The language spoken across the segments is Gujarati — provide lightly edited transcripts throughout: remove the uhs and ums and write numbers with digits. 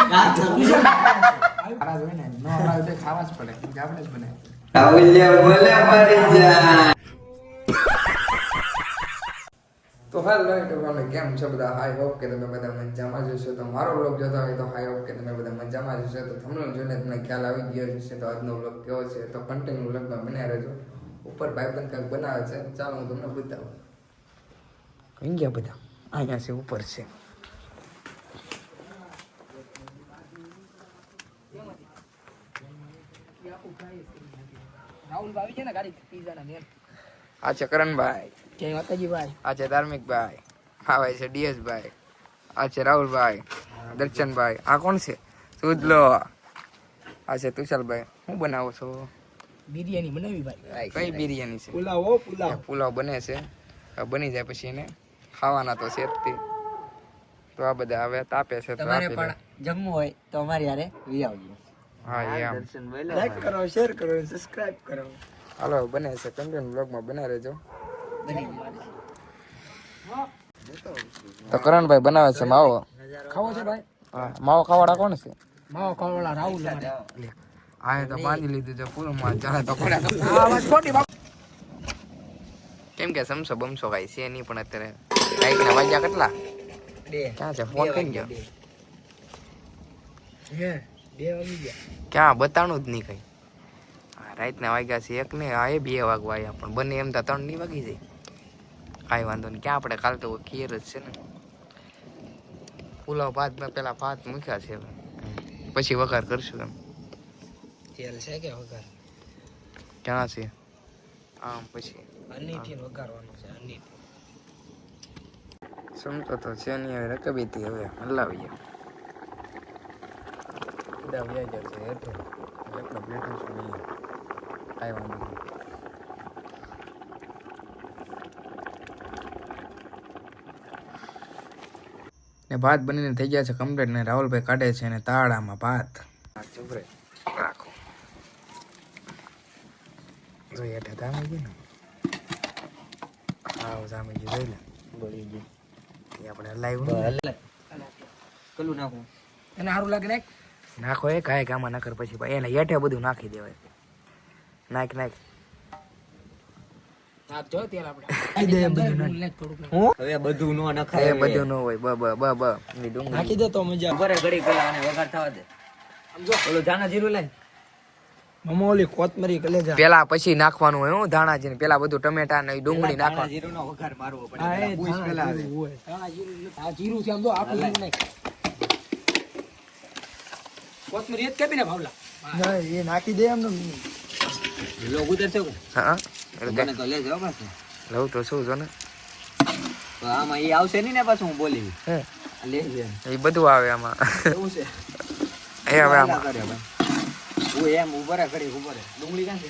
ખાવા જ પડે આપણે જ બને તો હાલો યુટ્યુબ કેમ છો બધા આઈ હોપ કે તમે બધા મજામાં જ હશો તો મારો વ્લોગ જોતા હોય તો આઈ હોપ કે તમે બધા મજામાં જ હશો તો થંબનેલ જોઈને તમને ખ્યાલ આવી ગયો હશે તો આજનો વ્લોગ કેવો છે તો કન્ટિન્યુ વ્લોગમાં બન્યા રહેજો ઉપર ભાઈબંધ કંઈક બનાવે છે ચાલો હું તમને બતાવું કઈ ગયા બધા અહીંયા છે ઉપર છે રાહુલ ભાઈ છે ને ગાડી પીઝા ના મેન આ છે કરણભાઈ જય માતાજી ભાઈ આ છે ધાર્મિકભાઈ આ ભાઈ છે ડીએસભાઈ આ છે રાહુલભાઈ દર્શનભાઈ આ કોણ છે સુદલો આ છે તુષારભાઈ હું બનાવો છો બિરયાની બનાવી ભાઈ કઈ બિરયાની છે પુલાવ બને છે બની જાય પછી એને ખાવાના તો છે જ તે તો આ બધા હવે તાપે છે તો તમારે પણ જમવું હોય તો અમારી યારે વી આવજો હા એમ લાઈક કરો શેર કરો સબસ્ક્રાઇબ કરો હાલો બને છે કન્ટિન્યુ બ્લોગમાં બના રહેજો તો કરણભાઈ બનાવે છે માવો ખાવો છે ભાઈ હા માવો ખાવાડા કોણ છે માવો ખાવાળા રાહુલ હા તો બાંધી લીધું છે પૂરમાં ચાલે તો પડે કેમ કે સમસો બમસો કાંઈ છે નહીં પણ અત્યારે લાઈટ ના વાગ્યા કેટલા ક્યાં છે ફોન કઈ ગયો ક્યાં બતાણું જ નહીં કઈ રાતના વાગ્યા છે એક ને આ એ 2 વાગવા આવ્યા પણ બંને એમ તો 3 ની વાગી જાય કાંઈ વાંધો નહીં ક્યાં આપણે કાલ તો ખીર જ છે ને પુલાવ ભાત મેં પેલા ભાત મૂક્યા છે પછી વઘાર કરશું એમ તેલ છે કે વઘાર ક્યાં છે આમ પછી અનીથી વઘારવાનું છે અનીથી સમતો તો છે નહીં હવે રકબીથી હવે હલાવીએ ઉડા વ્યાજ છે હેઠે એટલો બેઠો છું નહીં કાંઈ વાંધો નહીં ને ભાત બનીને થઈ ગયા છે કમ્પ્લીટ ને રાહુલભાઈ કાઢે છે ને તાળામાં ભાત ચૂપરે રાખો જોઈ હેઠે જામી ગયું ને હા જામી ગયું જોઈ લે બળી ગયું એ આપણે હલાવ્યું કલું નાખું એને સારું લાગે નાખ નાખો એ કાંઈ ગામાં નકર પછી એને હેઠે બધું નાખી દેવાય નાખ નાખ નાખજો તેલ આપણે હવે બધું નો નખાય એ બધું ન હોય બ ની ડુંગળી નાખી દે તો મજા બરે ઘડી પેલા આને વઘાર થવા દે સમજો ઓલો ધાણા જીરું લઈ મમોલી કોથમરી કલેજા પેલા પછી નાખવાનું હોય હું ધાણાજી ને પેલા બધું ટમેટા ને ડુંગળી ધાણા નાખવાનું જીરું નો વઘાર મારવો પડે હા પેલા એ પૂછ પેલા આવે આ જીરું છે આમ તો આખું જીરું નાખ કોથમરી એક કેબી ને ભાવલા ના એ નાખી દે એમ લોગ ઉતરશે કે હા મને તો લેજો પાછું લઉં તો શું જો ને તો આમાં એ આવશે નહીં ને પાછું હું બોલી હે લેજે એ બધું આવે આમાં એવું છે એ હવે આમાં કરે ભાઈ હું એમ ઉભો રે ઘડી ઉભો રે ડુંગળી ક્યાં છે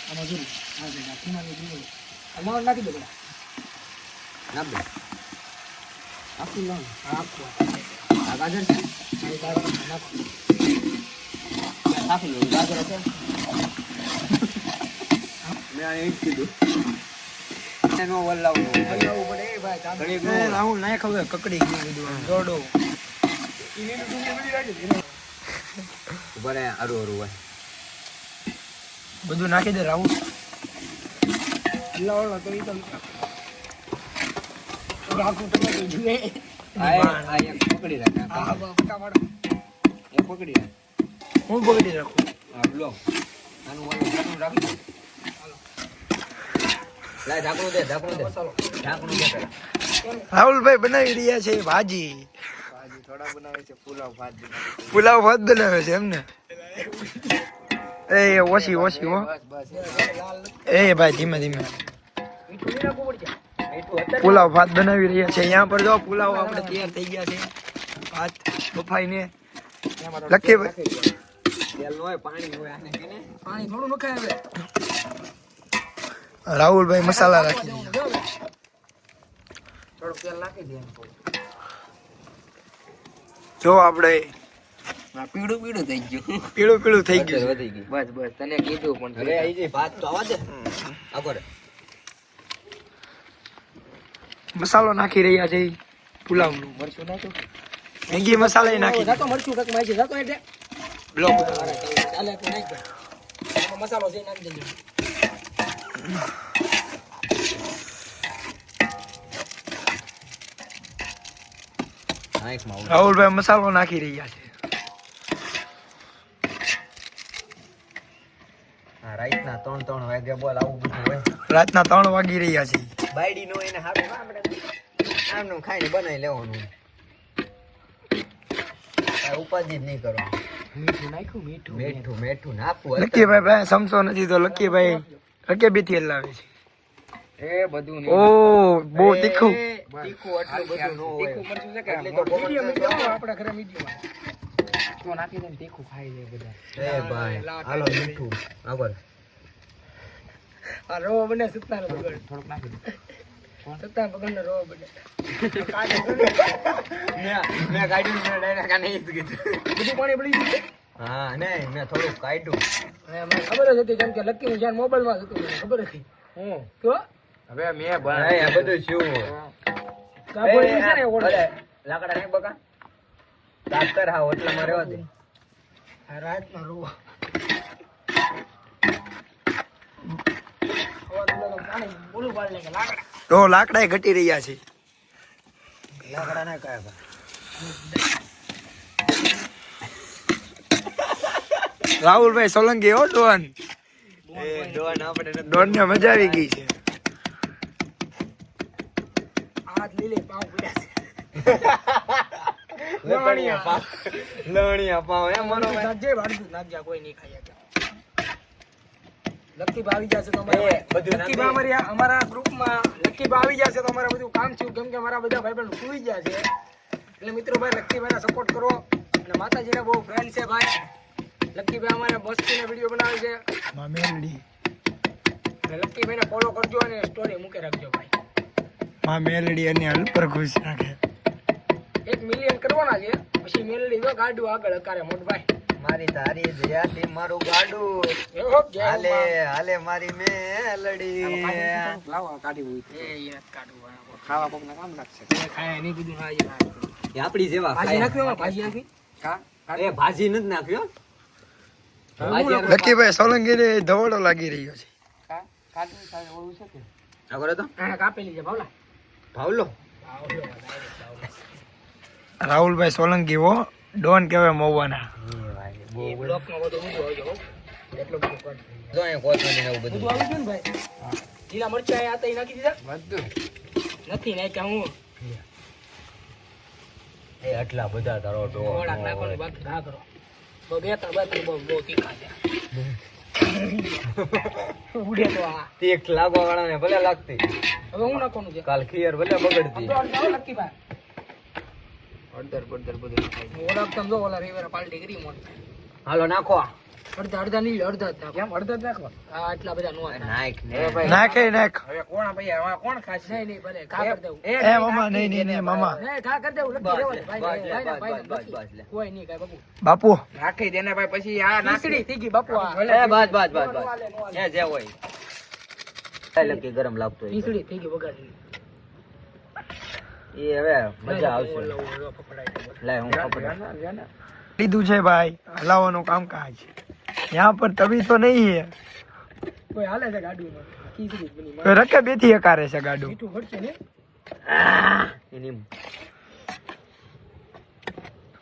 આમાં જીરું હા દે નાખી દે આમાં નાખી દે બડા નાખ દે આખું લો આખું આ ગાજર છે નાખી લો ગાજર છે મેં આ એક કીધું એનો વલ્લાવું પડે ભાઈ રાહુલ ના ખબર કકડી ગયું બધું દોડો ઉભો રે અરુ અરુ હોય બધું નાખી દે રાહુલ લાવલા તો ઈ તો રાખું તો જોઈએ આ એક પકડી રાખ આ ફટાફટ એ પકડી રાખ હું પકડી રાખું આ લો આનું વાળું ઢાંકણું રાખી દે લાય ઢાંકણું દે ઢાંકણું દે પેલા રાહુલભાઈ બનાવી રહ્યા છે ભાજી થોડા બનાવે છે પુલાવ ભાત પુલાવ ભાત બનાવે છે એમને એ ઓછી હો એ ભાઈ ધીમે ધીમે પુલાવ ભાત બનાવી રહ્યા છે અહીંયા પર જો પુલાવ આપણે તૈયાર થઈ ગયા છે ભાત બફાઈને લખી તેલ નો હોય પાણી હોય આને કેને પાણી થોડું નખાય હવે રાહુલભાઈ મસાલા રાખી દીધા થોડું તેલ નાખી દે જો આપણે પીળું પીળું થઈ ગયું પીળું થઈ ગયું વધી ગયું બસ તને કીધું પણ હવે આઈ જઈ ભાત તો આવા દે આગળ મસાલો નાખી રહ્યા છે પુલાવનું મરચું નાખ્યું મેગી મસાલા નાખી જાતો મરચું કાક મારી જાતો એટલે બ્લોક ચાલે તો નાખ દે આમાં મસાલો છે નાખી દેજો રાહુલભાઈ મસાલો નાખી રહ્યા છે રાતના 3 વાગે બોલ આવું બધું હોય રાતના 3 વાગી રહ્યા છે બાયડી નો એને હારું આપણે આમનું ખાઈને બનાવી લેવાનું આ ઉપાધિ જ નહીં કરવાનું મીઠું નાખ્યું મેઠું નાખવું લકીભાઈ ભાઈ સમસો નથી તો લકીભાઈ રકેબીથી લાવે છે એ બધું ઓ બહુ તીખું તીખું આટલું બધું ન હોય તીખું મરચું છે કે એટલે તો મીડિયમ આપણા ઘરે મીડિયમ તો નાખી દે તીખું ખાઈ લે બધા એ ભાઈ હાલો મીઠું આગળ આ રો બને સત્તાનો બગડ થોડુંક નાખી દે સત્તા બગડનો રો બને મેં કાઢ્યું મેં ડાયરેક્ટ આને ઈ જ કીધું બધું પાણી પડી ગયું હા નહીં મેં થોડુંક કાઢ્યું મને ખબર જ હતી કેમ કે લક્કી જાન મોબાઈલમાં હતું મને ખબર હતી તો હવે મેં બનાવ્યું આ બધું શું કાપડ છે ને ઓળે લાકડા નહીં બકા દાતર હા હોટલમાં રહેવા દે આ રાતમાં રો બોલું પાડ લે લાકડા તો લાકડા ઘટી રહ્યા છે લાકડા ના કાય રાહુલભાઈ સોલંકી હો ડોન એ ડોન આપણે ડોન ને મજા આવી ગઈ છે હાથ લીલે પાવ પડ્યા છે લણિયા પાવ એમ મનો નાખજે વાડું નાખજા કોઈ નહીં ખાઈ શકે લક્કી ભાવી જશે તો એ, બધું લક્કી નાખી. ભાઈ અમારા ગ્રુપમાં લક્કી ભાવી જશે તો અમારા બધું કામ થયું કેમ કે અમારા બધા ભાઈબંધ સુઈ ગયા છે એટલે મિત્રો ભાઈ લક્કીભાઈને સપોર્ટ કરો અને માતાજીના બહુ ફ્રેન્ડ છે ભાઈ લક્કીભાઈ અમારે મસ્તીના વિડીયો બનાવે છે મેલડી અને લક્કીભાઈને ફોલો કરજો અને સ્ટોરી મૂકે રાખજો ભાઈ માં મેલડી અને અલ્પર ખુશ રાખે 1 મિલિયન કરવાના છે પછી મેલડી જો ગાડું આગળ અકારે મોટભાઈ મારી તારી દયાથી મારું ગાડું એવો જય હાલે માં. હાલે મારી મેલડી લાવો કાઢી હોય એ યાર કાઢું ખાવા કોક ના કામ લાગશે ખાય નહીં કીધું હા યાર એ આપડી જેવા ભાજી નાખવી એમાં ભાજી નાખવી એ ભાજી નથી નાખ્યો લકીભાઈ સોલંકી ને ધવડો લાગી રહ્યો છે આગળ તો હા કાપેલી છે ભાવલા ભાવલો રાહુલભાઈ સોલંકી હો ડોન કહેવાય મહુવાના એ બ્લોકમાં બધું ઊંધું આવજો હો. એટલું બધું કર જો અહીં કોથમીર ને એવું બધું બધું આવી ગયું ને ભાઈ લીલા મરચાં આ તો નાખી દીધા નથી નાખ્યા હું એ આટલા બધા તારો થોડાક નાખવાનું બાકી ના કરો બહુ બે ત્રણ બહુ તીખા છે ઉડે તો આ તીખ લાગવા વાળા ને ભલે લાગતી હવે હું નાખવાનું છે કાલ ખીયર ભલે બગડતી લકી ભાઈ અડધર બડધર બધું નાખાય. ઓળખતા જો ઓલા રવિવારે પાર્ટી કરી મોટ હાલો નાખો અડધા નહીં અડધા જ નાખો કેમ અડધા જ નાખવા હા આટલા બધા નો નાખ ને નાખે નાખ હવે કોણ ભાઈ કોણ ખાશે નહીં નહીં ભલે ખા કરી દઉં એ મામા નહીં નહીં નહીં મામા નહીં ખા કરી દઉં લકી રહેવા દે ભાઈ બસ, બસ, બસ, લે. કોઈ નહીં કાંઈ બાપુ બાપુ નાખી દેને ભાઈ પછી આ ખીચડી થઈ ગઈ બાપુ આ એ બસ બસ બસ નો બસ હાલે, નો હાલે. એ જે હોય એ લકી ગરમ લાગતો હોય ખીચડી થઈ ગઈ વગાડી એ હવે મજા આવશે ઓલો પકડાય લાય હું પકડ લીધું છે ભાઈ હલાવવાનું કામકાજ यहाँ पर तभी तो नहीं है કોઈ હાલે છે ગાડીમાં ખીચડી જ બની तो रखे बेथी हकारे છે ગાડું મીઠું ભરશે ને એની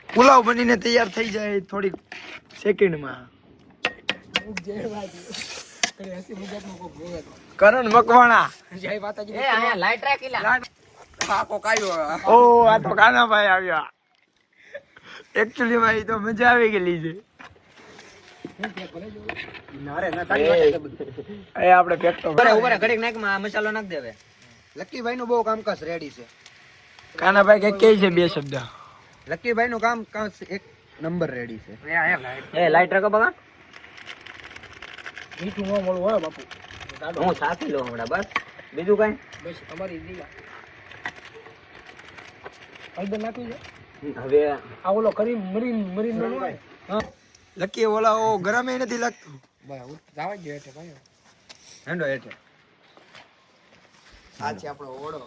પુલાવ બનીને તૈયાર થઈ જાય થોડીક સેકન્ડમાં જય બાજી કરે હસી મજાકમાં કોક જોવે તો કરણ મકવાણા જય માતાજી એ આયા લાઈટ રાખીલા પાકો કાયો ઓ આ તો કાનાભાઈ આવ્યા એકચ્યુઅલી માં ઈ તો મજા આવી ગયેલી છે એ આપણે પેક તો ઉભરે ઉભરે ઘડીક નાખ માં મસાલો નાખ દે હવે લક્કીભાઈ નું બહુ કામકાજ રેડી છે કાનાભાઈ કઈ કે છે બે શબ્દ લક્કીભાઈ નું કામકાજ એક નંબર રેડી છે એ લાઈટ રાખો બગા મીઠું ન મળવું હોય બાપુ હું સાથી લઉં હમણાં બસ બીજું કઈ બસ તમારી દીવા હળદર નાખવી છે હવે આ ઓલો કરી મરીન મરીન નો હોય હા લકી ઓલા ઓ ગરમે નથી લાગતું બરાબર જાવા જ એટલે ભાઈ હેંડો એટલે આ છે આપણો ઓળો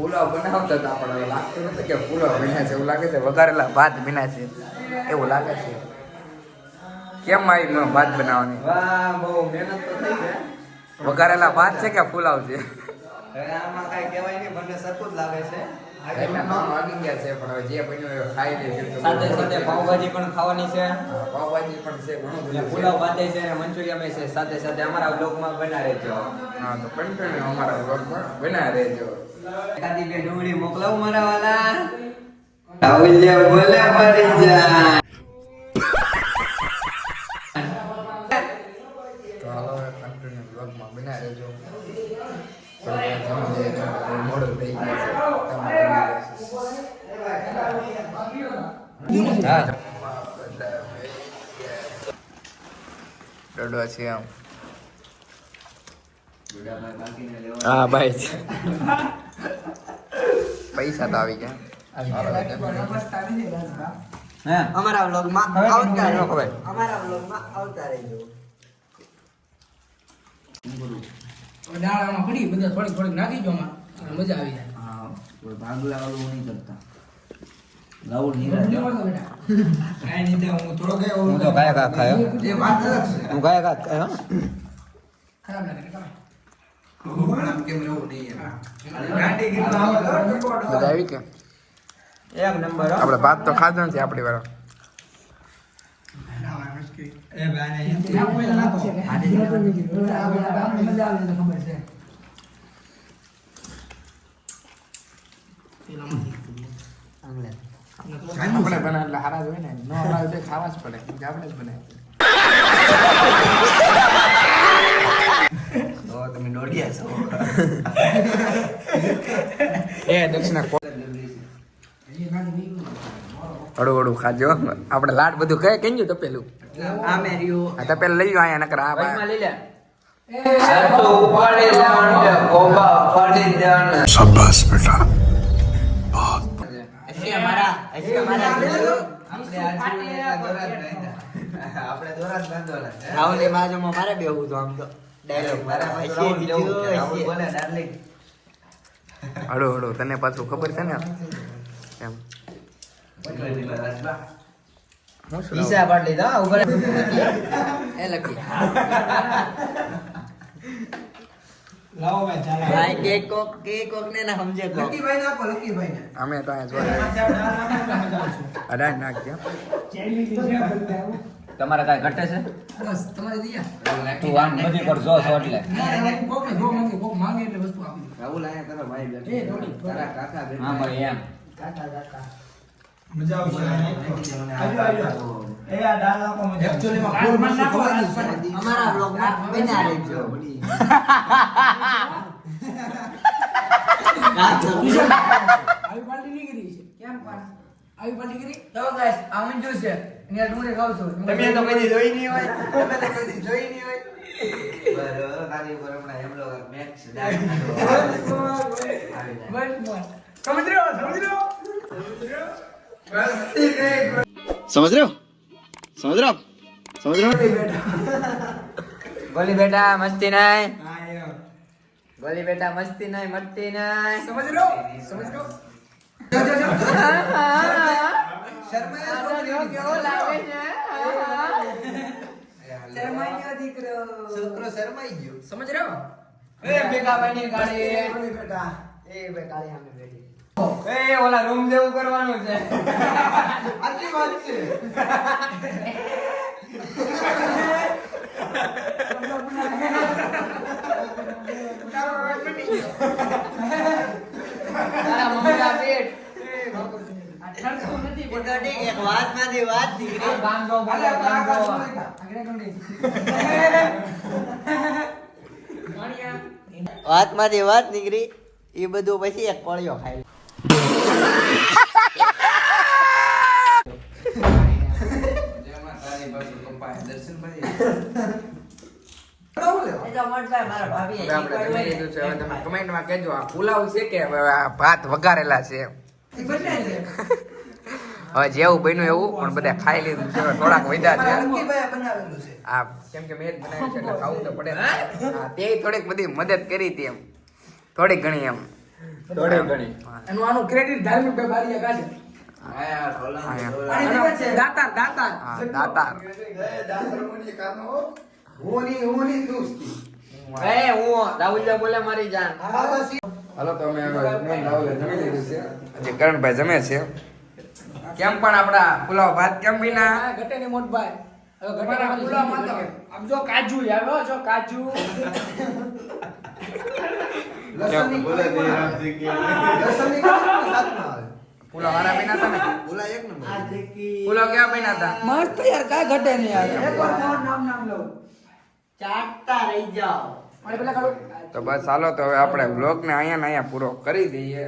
પુલાવ બનાવતા હતા પણ હવે લાગતું નથી કે પુલાવ બન્યા છે. એવું લાગે છે વઘારેલા ભાત બન્યા છે એવું લાગે છે. કેમ આવી ભાત બનાવવાની? વાહ બહુ મહેનત તો થઈ છે. વઘારેલા ભાત છે કે પુલાવ છે? હવે આમાં કાંઈ કહેવાય નહીં, બંને સરખું જ લાગે છે. એટલે નામ વાગી ગયા છે પણ હવે જે બન્યું એ ખાઈ લેજો. સાથે સાથે પાવભાજી પણ ખાવાની છે, પાવભાજી પણ છે, ઘણું બધું છે. પુલાવ ભાતે છે અને મંચુરિયમ છે. સાથે સાથે અમારા બ્લોગમાં બના રહેજો. હા તો કન્ટિન્યુ અમારા બ્લોગમાં બનાવી રહેજો. એકાદી બે ડુંગળી મોકલાવું મારા વાલા. રાહુલિયા બોલે મરી જા. તો હાલો કન્ટિન્યુ બ્લોગમાં બનાવી રહેજો. મોડું થઈ ગયું છે. હા રડવા છે આમ. હા ભાઈ પૈસા તો આવી ગયા. અમારા વ્લોગમાં આવતા રહેજો. અમારા વ્લોગમાં આવતા રહેજો. દાળ આમાં પડી બધા થોડીક થોડીક નાખી દો આમાં એટલે મજા આવી જાય. હા કોઈ ભાગલા વાળું નહીં કરતા. રાહુલ નીરજ કાંઈ નહીં તે હું થોડો ગયો હું તો કાયા કા ખાયો. એ વાત અલગ છે. હું કાયા કા ખાયો. ખરાબ લાગે તમે મજા આવી કે એક નંબર હો. આપણે ભાત તો ખાધો નથી આપણી વાળા. આપણે બનાવે એટલે હારા જ હોય ને. ન હલાવે તો ખાવા જ પડે. આપણે જ બનાવીએ. તો તમે દોઢિયા છો. એ દક્ષિણા હળું હળું ખાજો. આપણે લાડ બધું કહે કેંજુ તપેલું. આ મેર્યું આ તપેલું લઈ જાઓ અહીંયા નકર આ વચમાં લઈ લે. તો ઉપાડી લાંડ ગોબા ફાડી દેણ. શાબાશ બેટા. આપણે દોરા જ બાંધવાના છે. રાહુલની બાજુમાં મારે બેહવું તો આમ તો ડાયલોગ મારા પાસે રાહુલ જેવું છે. રાહુલ બોલે ડાર્લિંગ. હળું હળું તને પાછું ખબર છે ને એમ. હું શું પીસા પાડી લીધા ઉપર. એ લખી લાવો ભાઈ ચાલો ભાઈ કે કોક ને ના સમજે કોક લકીભાઈ નાખો લકીભાઈ ને અમે તો અહીંયા અડાડ નાખજો. તમારે કાંઈ ઘટે છે? બસ તમારે દિયા તું આમ બધી પર જો છો એટલે. કોક ને કોક માંગે કોક માંગે એટલે વસ્તુ આપી દો. રાહુલ આયા તારો ભાઈ એ બેઠો. થોડી તારા કાકા બેઠા. હા ભાઈ એમ. મજા આવશે એકચ્યુઅલી માં ફૂલ મસ્ત ખબર છે અમારા વ્લોગમાં બન્યા રહેજો આવી પાર્ટી નહીં કરી છે કેમ પણ આવી પાર્ટી કરી તો ગાઈસ આ મંજુ છે એને ડુંગળી ખાવ છો તમે તો કદી જોઈ નહીં હોય તમે તો કદી જોઈ નહીં હોય બરોબર તારી ઉપર હમણાં એમ લોકો મેક્સ સમજ રહ્યો समझ रहे हो समझ रहे हो समझ रहे हो બોલી બેટા મસ્તી નાય. બોલી બેટા મસ્તી નાય મસ્તી નાય. સમજ રહ્યો કેવો લાગે છે? છોકરો શરમાઈ ગયો સમજ રહ્યો એ ભેગાભાઈની ગાડી. બેટા એ બે કાળી આમે બેઠી એ ઓલા રૂમ જેવું કરવાનું છે. આટલી વાત છે તારા મમ્મીના પેટ. એક વાતમાંથી વાત નીકળી બાંધો બોલે બાંધો. વાતમાંથી વાત નીકળી એ બધું પછી એક કોળિયો ખાઈ કમેન્ટમાં કહેજો આ પુલાવ છે કે આ ભાત વઘારેલા છે. હવે જેવું બન્યું એવું પણ બધા ખાઈ લીધું છે. થોડાક વધ્યા છે. આ કેમ કે મેં જ બનાવ્યું છે એટલે ખાવું તો પડે ને. હા તે થોડીક બધી મદદ કરી હતી એમ થોડીક ઘણી એમ થોડી ઘણી એનું આનું ક્રેડિટ ધાર્મિક ભાઈ બારીયા કાઢે. અને દાતાર દાતાર હા દાતાર હું રાહુલ બોલે મારી જાન હાલો તો અમે હવે રાહુલે જમી લીધું છે હજી કરણભાઈ જમે છે કેમ પણ આપડા પુલાવ ભાત કેમ વિના આ ઘટે ને મોટભાઈ હવે ઘટે ને પુલાવમાં તો આમ જો કાજુ આવ્યો જો કાજુ પુલાવ વાળા વિના હતા ને પુલાવ ક્યાં વિના હતા મસ્ત યાર કાય ઘટે નહીં યાર એકવાર નામ લો ચાટતા રહી જાઓ. અને પેલા કાઢો તો બસ હાલો તો હવે આપણે બ્લોગ ને અહીંયા ને અહીંયા પૂરો કરી દઈએ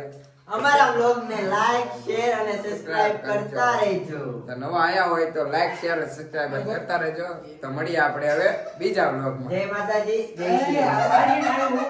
અમારા બ્લોગ ને લાઈક શેર અને સબસ્ક્રાઇબ કરતા રહેજો. તો નવા આયા હોય તો લાઈક શેર સબસ્ક્રાઇબ કરતા રહેજો તો મળીએ આપણે હવે બીજા બ્લોગમાં જય માતાજી, જય શ્રી રામ.